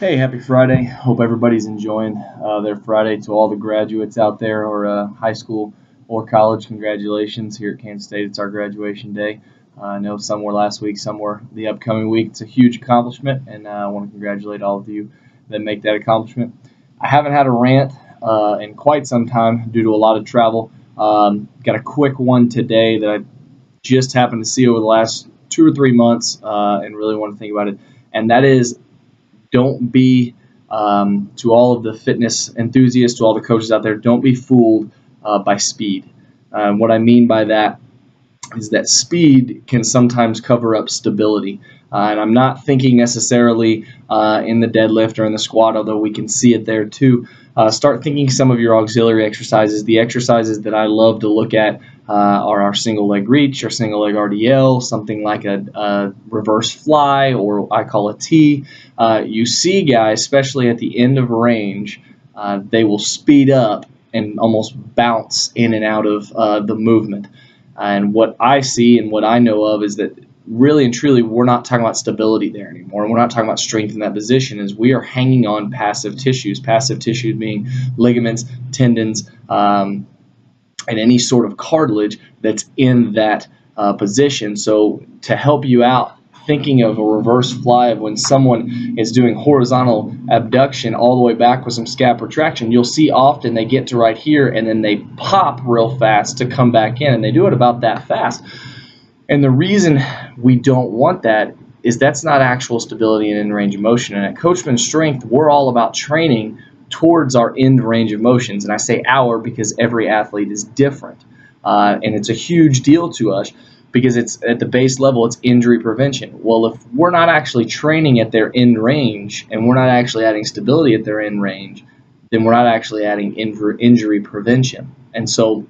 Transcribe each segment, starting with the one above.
Hey, happy Friday. Hope everybody's enjoying their Friday. To all the graduates out there, or high school or college, congratulations. Here at Kansas State, it's our graduation day. I know some were last week, some were the upcoming week. It's a huge accomplishment, and I want to congratulate all of you that make that accomplishment. I haven't had a rant in quite some time due to a lot of travel. Got a quick one today that I just happened to see over the last 2 or 3 months and really want to think about it, and that is, don't be, to all of the fitness enthusiasts, to all the coaches out there, don't be fooled by speed. What I mean by that is that speed can sometimes cover up stability. And I'm not thinking necessarily in the deadlift or in the squat, although we can see it there too. Start thinking some of your auxiliary exercises. The exercises that I love to look at are our single leg reach, our single leg RDL, something like a reverse fly, or I call a T. You see guys, especially at the end of range, they will speed up and almost bounce in and out of the movement. And what I see and what I know of is that really and truly we're not talking about stability there anymore. We're not talking about strength in that position, as we are hanging on passive tissues being ligaments, tendons, and any sort of cartilage that's in that position. So to help you out, thinking of a reverse fly of when someone is doing horizontal abduction all the way back with some scap retraction, you'll see often they get to right here and then they pop real fast to come back in, and they do it about that fast. And the reason we don't want that is that's not actual stability and end range of motion. And at Coachman Strength, we're all about training towards our end range of motions. And I say our because every athlete is different. And it's a huge deal to us because it's at the base level, it's injury prevention. Well, if we're not actually training at their end range and we're not actually adding stability at their end range, then we're not actually adding injury prevention. And so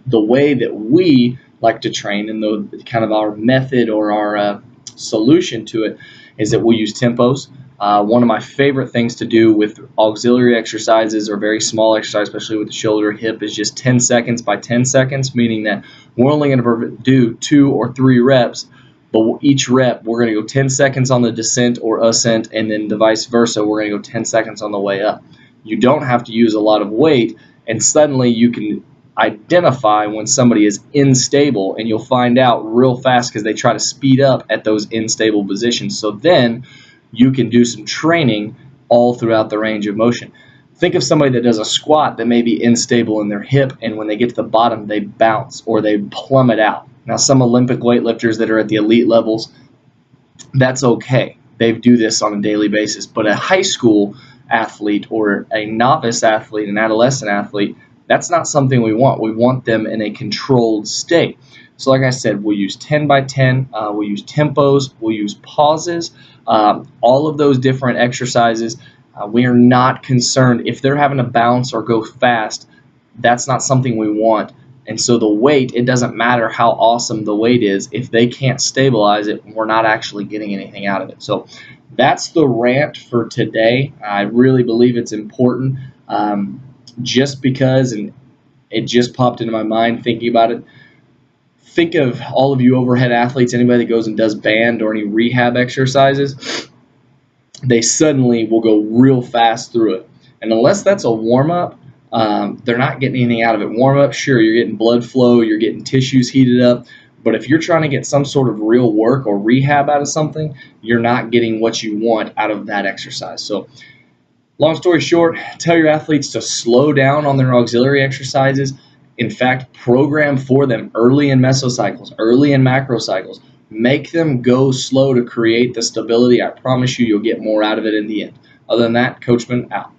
the way that we like to train, and the kind of our method or our solution to it, is that we'll use tempos. One of my favorite things to do with auxiliary exercises or very small exercise, especially with the shoulder hip, is just 10 seconds by 10 seconds, meaning that we're only going to do 2 or 3 reps, but each rep we're going to go 10 seconds on the descent or ascent, and then the vice versa, we're going to go 10 seconds on the way up. You don't have to use a lot of weight, and suddenly you can identify when somebody is unstable, and you'll find out real fast because they try to speed up at those unstable positions. So then you can do some training all throughout the range of motion. Think of somebody that does a squat that may be unstable in their hip, and when they get to the bottom, they bounce or they plummet out. Now, some Olympic weightlifters that are at the elite levels, that's okay. They do this on a daily basis. But a high school athlete or a novice athlete, an adolescent athlete, that's not something we want. We want them in a controlled state. So like I said, we'll use 10 by 10, we'll use tempos, we'll use pauses, all of those different exercises. We are not concerned if they're having to bounce or go fast. That's not something we want. And so the weight, it doesn't matter how awesome the weight is. If they can't stabilize it, we're not actually getting anything out of it. So that's the rant for today. I really believe it's important. Just because, and it just popped into my mind thinking about it, think of all of you overhead athletes, anybody that goes and does band or any rehab exercises, they suddenly will go real fast through it. And unless that's a warm-up, they're not getting anything out of it. Warm-up, sure, you're getting blood flow, you're getting tissues heated up, but if you're trying to get some sort of real work or rehab out of something, you're not getting what you want out of that exercise. So long story short, tell your athletes to slow down on their auxiliary exercises. In fact, program for them early in mesocycles, early in macrocycles. Make them go slow to create the stability. I promise you, you'll get more out of it in the end. Other than that, Coachman out.